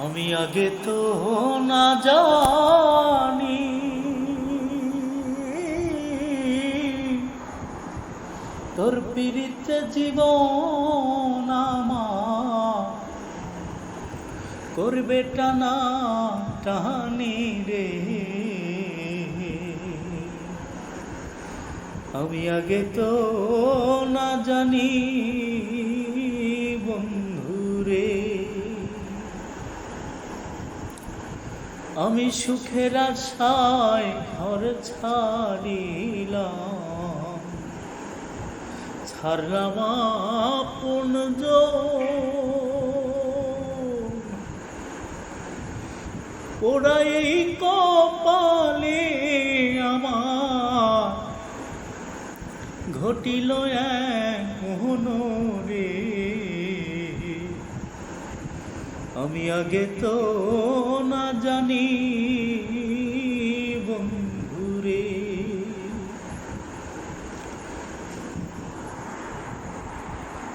আমি আগে তো না জানি তোর পীড়িতে জীবন আমার করবে টানা টানি রে। আমি আগে তো না জানি বন্ধুরে, আমি সুখের আশায় ঘর ছাড়িলাম, ছাড়লাম আপন ওরাই কপালে আমার ঘটিল রে। আমি আগে তো না জানি বন্ধুরে।